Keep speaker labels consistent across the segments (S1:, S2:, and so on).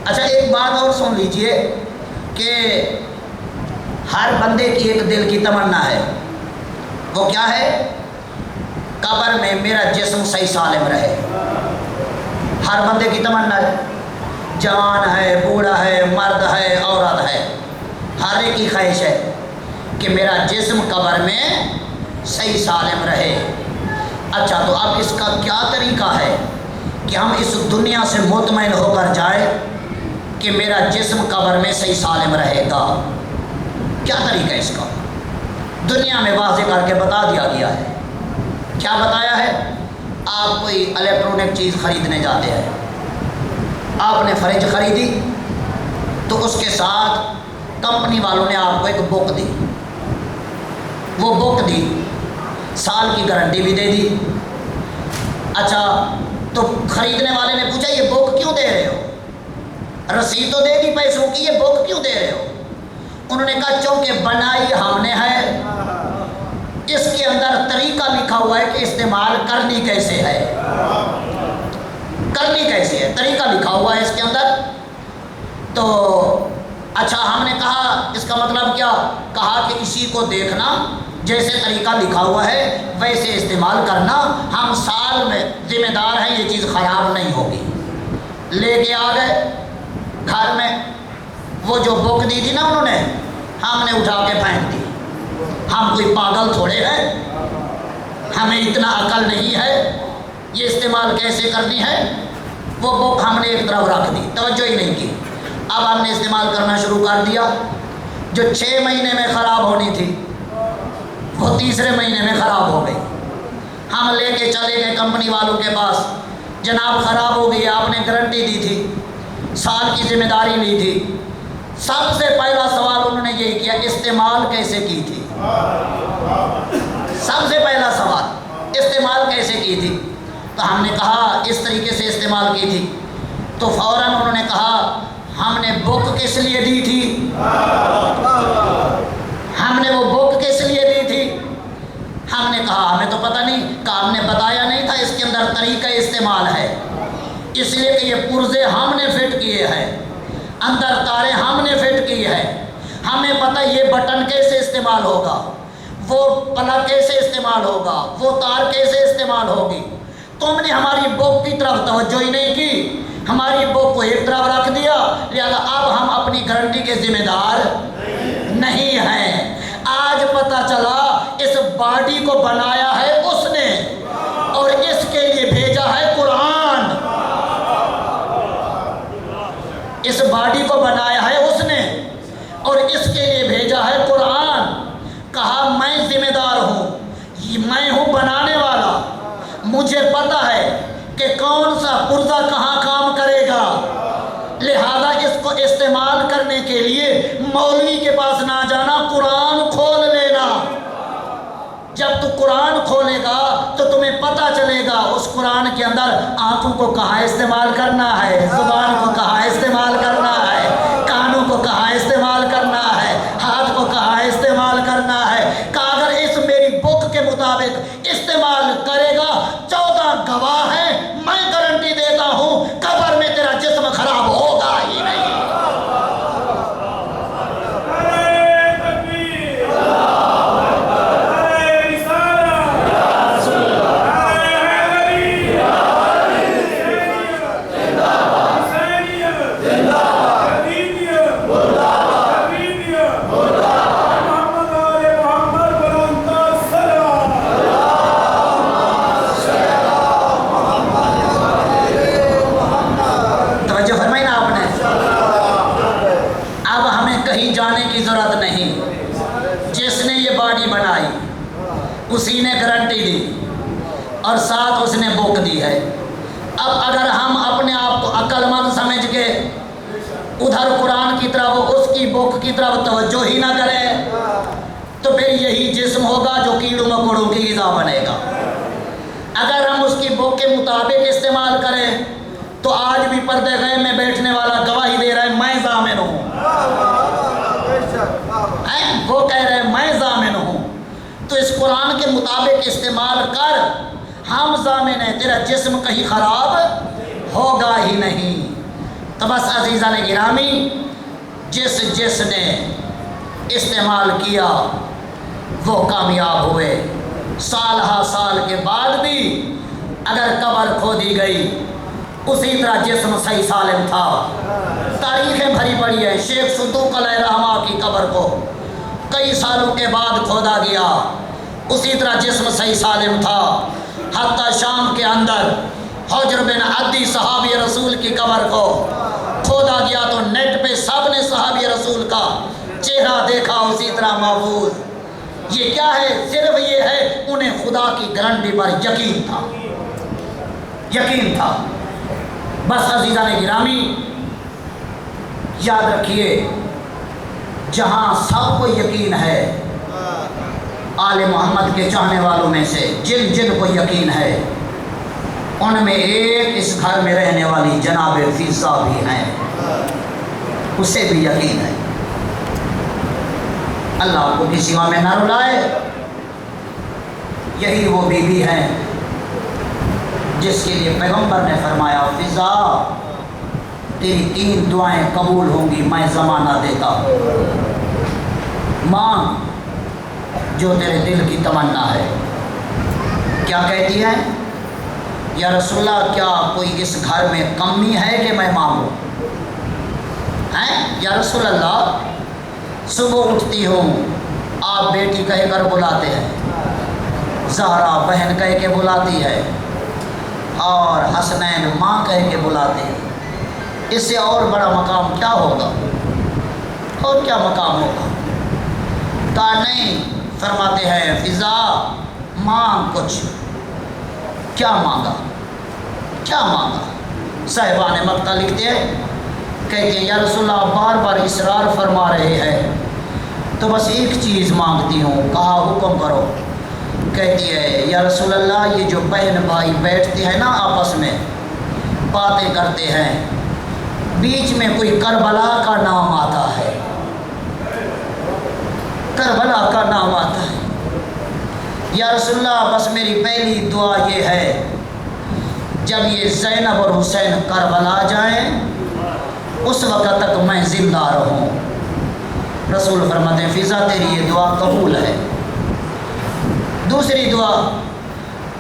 S1: اچھا ایک بات اور سن لیجئے کہ ہر بندے کی ایک دل کی تمنا ہے، وہ کیا ہے؟ قبر میں میرا جسم صحیح سالم رہے۔ ہر بندے کی تمنا ہے، جوان ہے، بوڑھا ہے، مرد ہے، عورت ہے، ہر ایک کی خواہش ہے کہ میرا جسم قبر میں صحیح سالم رہے۔ اچھا تو اب اس کا کیا طریقہ ہے کہ ہم اس دنیا سے مطمئن ہو کر جائیں کہ میرا جسم قبر میں صحیح سالم رہے گا؟ کیا طریقہ ہے اس کا؟ دنیا میں واضح کر کے بتا دیا گیا ہے۔ کیا بتایا ہے؟ آپ کوئی الیکٹرانک چیز خریدنے جاتے ہیں، آپ نے فریج خریدی تو اس کے ساتھ کمپنی والوں نے آپ کو ایک بک دی، وہ بک دی، سال کی گارنٹی بھی دے دی۔ اچھا تو خریدنے والے نے پوچھا یہ بک کیوں دے رہے ہو؟ رسید تو دے دی پیسوں کی، یہ بک کیوں دے رہے ہو؟ انہوں نے کہا چونکہ بنائی ہم نے ہے، اس کے اندر طریقہ لکھا ہوا ہے کہ استعمال کرنی کیسے ہے، کرنی کیسے ہے، طریقہ لکھا ہوا ہے اس کے اندر۔ تو اچھا ہم نے کہا اس کا مطلب کیا؟ کہا کہ اسی کو دیکھنا، جیسے طریقہ لکھا ہوا ہے ویسے استعمال کرنا، ہم سال میں ذمہ دار ہیں یہ چیز خراب نہیں ہوگی۔ لے کے آ گئے گھر میں، وہ جو بک دی تھی نا انہوں نے، ہم نے اٹھا کے پھینک دی۔ ہم کوئی پاگل تھوڑے ہیں، ہمیں اتنا عقل نہیں ہے یہ استعمال کیسے کرنی ہے۔ وہ بک ہم نے ایک طرف رکھ دی، توجہ ہی نہیں کی۔ اب ہم نے استعمال کرنا شروع کر دیا۔ جو 6 مہینے میں خراب ہونی تھی وہ تیسرے مہینے میں خراب ہو گئی۔ ہم لے کے چلے گئے کمپنی والوں کے پاس، جناب خراب ہو گئی، آپ نے گارنٹی دی تھی، سال کی ذمہ داری لی تھی۔ سب سے پہلا سوال انہوں نے یہی کیا استعمال کیسے کی تھی؟ سب سے پہلا سوال استعمال کیسے کی تھی؟ تو ہم نے کہا اس طریقے سے استعمال کی تھی۔ تو فوراً انہوں نے کہا ہم نے بک کس لیے دی تھی؟ ہم نے وہ بک کس لیے دی تھی؟ ہم نے کہا ہمیں تو پتہ نہیں، کہا ہم نے بتایا نہیں تھا اس کے اندر طریقہ استعمال ہے، اس لیے کہ یہ پرزے ہم نے فٹ کیے ہیں، اندر تاریں ہم نے فٹ کی ہے، ہمیں پتہ یہ بٹن کیسے استعمال ہوگا، وہ پلگ کیسے استعمال ہوگا، وہ تار کیسے استعمال ہوگی۔ تم نے ہماری بک کی طرف توجہ ہی نہیں کی، ہماری بک کو ایک طرف رکھ دیا، لہذا اب ہم اپنی گارنٹی کے ذمہ دار نہیں ہیں۔ آج پتہ چلا اس باڈی کو بنایا ہے اس نے اور اس کے لیے بھیجا ہے قرآن۔ اس باڈی کو بنایا ہے اس نے اور اس کے لیے بھیجا ہے قرآن۔ کہا میں ذمہ دار ہوں، میں ہوں بنانے والا، مجھے پتہ ہے کہ کون سا پرزہ کہاں کام کرے گا، لہذا اس کو استعمال کرنے کے لیے مولوی کے پاس نہ جانا، قرآن کھول لینا۔ جب تو قرآن کھولے گا تو تمہیں پتہ چلے گا اس قرآن کے اندر آنکھوں کو کہاں استعمال کرنا ہے، زبان کو کہاں استعمال کرنا ہے، کانوں کو کہاں استعمال کرنا ہے، ہاتھ کو کہاں استعمال کرنا ہے۔ کہ اگر اس میری بک کے مطابق استعمال کرے گا، 14 گواہ ہیں، میں گارنٹی دیتا ہوں قبر میں تیرا جسم خراب ہوگا ہی نہیں۔ اسی نے گارنٹی دی اور ساتھ اس نے بک دی ہے۔ اب اگر ہم اپنے آپ کو عقل مند سمجھ کے ادھر قرآن کی طرف اس کی بک کی طرف توجہ ہی نہ کریں تو پھر یہی جسم ہوگا جو کیڑوں مکوڑوں کی غذا بنے گا۔ اگر ہم اس کی بک کے مطابق استعمال کریں تو آج بھی پردے غیب میں بیٹھنے والا گواہی دے رہا ہے میں ضامن ہوں، وہ کہہ رہے ہیں میں ضامن ہوں۔ تو اس قرآن کے مطابق استعمال کر، ہم ضامن ہیں تیرا جسم کہیں خراب ہوگا ہی نہیں۔ تو بس عزیزان گرامی، جس نے استعمال کیا وہ کامیاب ہوئے۔ سال ہا سال کے بعد بھی اگر قبر کھودی گئی اسی طرح جسم صحیح سالم تھا۔ تاریخیں بھری پڑی ہیں، شیخ صدوق علیہ رحمہ کی قبر کو کئی سالوں کے بعد کھودا گیا، اسی طرح جسم صحیح سالم تھا۔ حتیٰ شام کے اندر حجر بن عدی صحابی رسول کی قبر کو کھودا گیا تو نیٹ پہ سب نے صحابی رسول کا چہرہ دیکھا اسی طرح محفوظ۔ یہ کیا ہے؟ صرف یہ ہے انہیں خدا کی گارنٹی پر یقین تھا، یقین تھا۔ بس عزیزان گرامی یاد رکھیے، جہاں سب کو یقین ہے، آل محمد کے چاہنے والوں میں سے جن کو یقین ہے، ان میں ایک اس گھر میں رہنے والی جناب فضا بھی ہیں، اسے بھی یقین ہے۔ اللہ آپ کو کسی سوا میں نہ رلائے۔ یہی وہ بیوی ہیں جس کے لیے پیغمبر نے فرمایا فضا تیری 3 دعائیں قبول ہوں گی، میں زمانہ دیتا ہوں، مانگ جو تیرے دل کی تمنا ہے۔ کیا کہتی ہے؟ یا رسول اللہ کیا کوئی اس گھر میں کمی ہے کہ میں مانگوں؟ ہیں یا رسول اللہ صبح اٹھتی ہوں آپ بیٹی کہہ کر بلاتے ہیں، زہرا بہن کہہ کے بلاتی ہے، اور حسنین ماں کہہ کے بلاتے ہیں، اس سے اور بڑا مقام کیا ہوگا؟ اور کیا مقام ہوگا؟ کہا نہیں، فرماتے ہیں فضا مانگ کچھ۔ کیا مانگا؟ کیا مانگا؟ صاحبان مقطع لکھتے ہیں، کہتے ہیں یا رسول اللہ بار بار اصرار فرما رہے ہیں تو بس ایک چیز مانگتی ہوں۔ کہا حکم کرو۔ کہتی ہے یا رسول اللہ یہ جو بہن بھائی بیٹھتے ہیں نا آپس میں باتیں کرتے ہیں، بیچ میں کوئی کربلا کا نام آتا ہے، کربلا کا نام آتا ہے۔ یا رسول اللہ بس میری پہلی دعا یہ ہے جب یہ زینب اور حسین کربلا جائیں اس وقت تک میں زندہ رہوں۔ رسول فرماتے ہیں فضا تیری یہ دعا قبول ہے۔ دوسری دعا،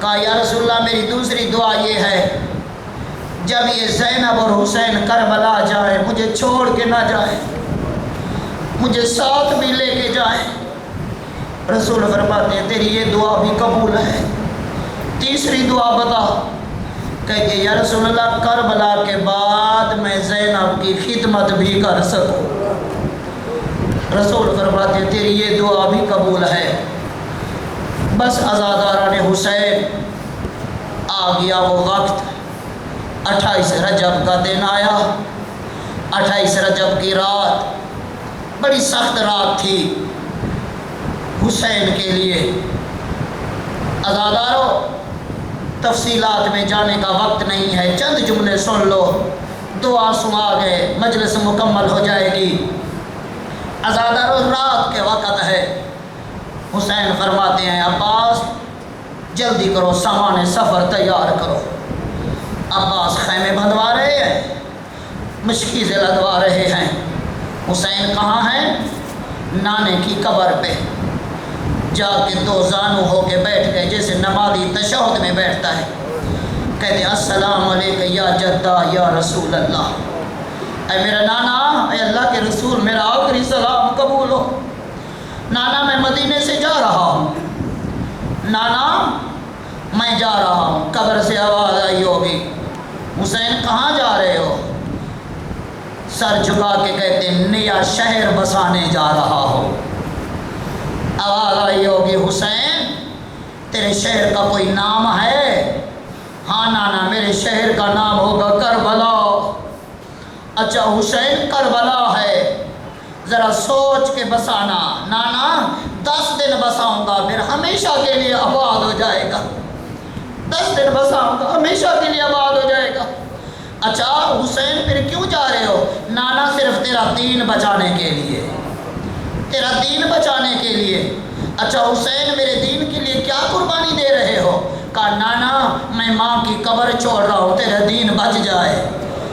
S1: کہا یا رسول اللہ میری دوسری دعا یہ ہے جب یہ زینب اور حسین کربلا جائیں مجھے چھوڑ کے نہ جائیں، مجھے ساتھ بھی لے کے جائیں۔ رسول فرماتے ہیں تیری یہ دعا بھی قبول ہے۔ تیسری دعا بتا۔ کہتے یا رسول اللہ کربلا کے بعد میں زینب کی خدمت بھی کر سکوں۔ رسول فرماتے ہیں تیری یہ دعا بھی قبول ہے۔ بس عزاداران حسین آ گیا وہ وقت، 28 رجب کا دن آیا۔ 28 رجب کی رات بڑی سخت رات تھی حسین کے لیے۔ عزاداروں تفصیلات میں جانے کا وقت نہیں ہے، چند جملے سن لو، 2 آنسو آ گئے، مجلس مکمل ہو جائے گی۔ عزاداروں رات کے وقت ہے، حسین فرماتے ہیں عباس جلدی کرو، سامان سفر تیار کرو۔ عباس خیمے بندھوا رہے ہیں، مشکیزیں لدوا رہے ہیں۔ حسین کہاں ہیں؟ نانے کی قبر پہ جا کے 2 زانو ہو کے بیٹھ گئے جیسے نمازی تشہد میں بیٹھتا ہے۔ کہتے السلام علیکم یا جدہ یا رسول اللہ، اے میرا نانا، اے اللہ کے رسول میرا آخری سلام قبول ہو۔ نانا میں مدینے سے جا رہا ہوں، نانا میں جا رہا ہوں۔ قبر سے آواز آئی ہوگی حسین کہاں جا رہے ہو؟ سر جھکا کے کہتے نیا شہر بسانے جا رہا ہو۔ آواز آئی ہوگی حسین تیرے شہر کا کوئی نام ہے؟ ہاں نانا میرے شہر کا نام ہوگا کربلا۔ اچھا حسین کربلا ہے، ذرا سوچ کے بسانا۔ نانا 10 دن بساؤں گا پھر ہمیشہ کے لیے آباد ہو جائے گا، 10 دن بساؤں گا ہمیشہ کے لیے آباد ہو جائے گا۔ اچھا حسین پھر کیوں جا رہے ہو؟ نانا صرف تیرا دین بچانے کے لیے، تیرا دین بچانے کے لیے۔ اچھا حسین میرے دین کے لیے کیا قربانی دے رہے ہو؟ کہا نانا میں ماں کی قبر چھوڑ رہا ہوں تیرا دین بچ جائے۔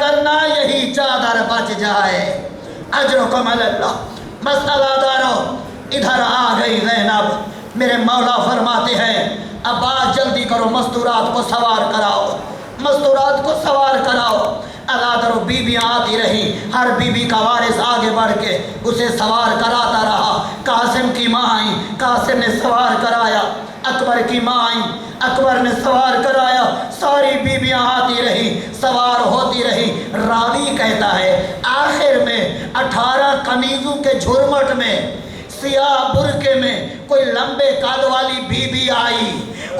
S1: کرنا یہی چادر بچ جائے. اجرکم علی اللہ. مسئلہ دارو ادھر آ گئی زینب. میرے مولا فرماتے ہیں عباس جلدی کرو مستورات کو سوار کراؤ, مستورات کو سوار کراؤ. اللہ درو بیویاں آتی رہی, ہر بیوی کا وارث آگے بڑھ کے اسے سوار کراتا رہا. قاسم کی ماں آئی, قاسم نے سوار کرایا. اکبر کی ماں آئی, اکبر نے سوار کرایا. ساری بیویاں آتی رہی, سوار ہوتی رہی. راوی کہتا ہے آخر میں 18 کنیزوں کے جھرمٹ میں سیاہ برقے میں کوئی لمبے قد والی بی بی آئی.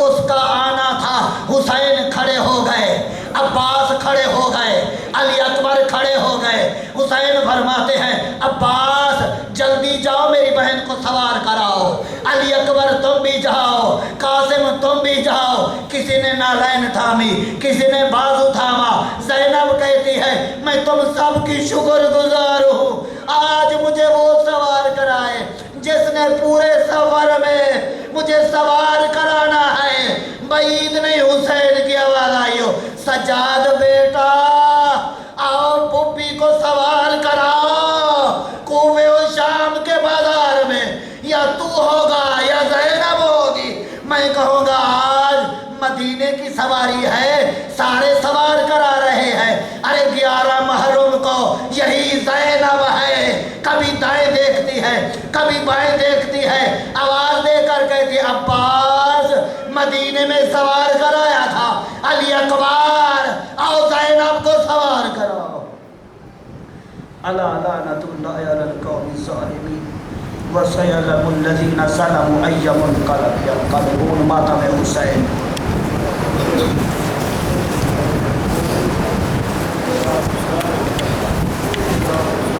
S1: اس کا آنا تھا. حسین کھڑے ہو گئے, عباس کھڑے ہو گئے, علی اکبر کھڑے ہو گئے. حسین فرماتے ہیں عباس جلدی جاؤ میری بہن کو سوار کراؤ. علی اکبر تم بھی جاؤ, قاسم تم بھی جاؤ. کسی نے نالین تھامی, کسی نے بازو تھاما. زینب کہتی ہے میں تم سب کی شکر گزار ہوں, آج مجھے وہ سوار کرائے جس نے پورے سفر میں مجھے سوار کرانا ہے. بعید نہیں حسین کی آواز آئی ہو, سجاد بیٹا آؤ پھپھی کو سوار کراؤ. کوفے و شام کے بازار میں یا تو ہوگا یا زینب ہوگی. میں کہوں گا آج مدینے کی سواری ہے, سارے سوار کرا رہے ہیں. ارے 11 محرم کو یہی زینب ہے, کبھی دائیں دیکھتی ہے کبھی بائیں دیکھتی ہے, آواز دے کر کہتی عباس مدینے میں سوار کرایا تھا, علی اکبر آؤ زینب کو سوار کراؤ. الا لعنت اللہ علی القوم الظالمین وسيعلم الذين ظلموا أي منقلب ينقلبون. ماتم حسین.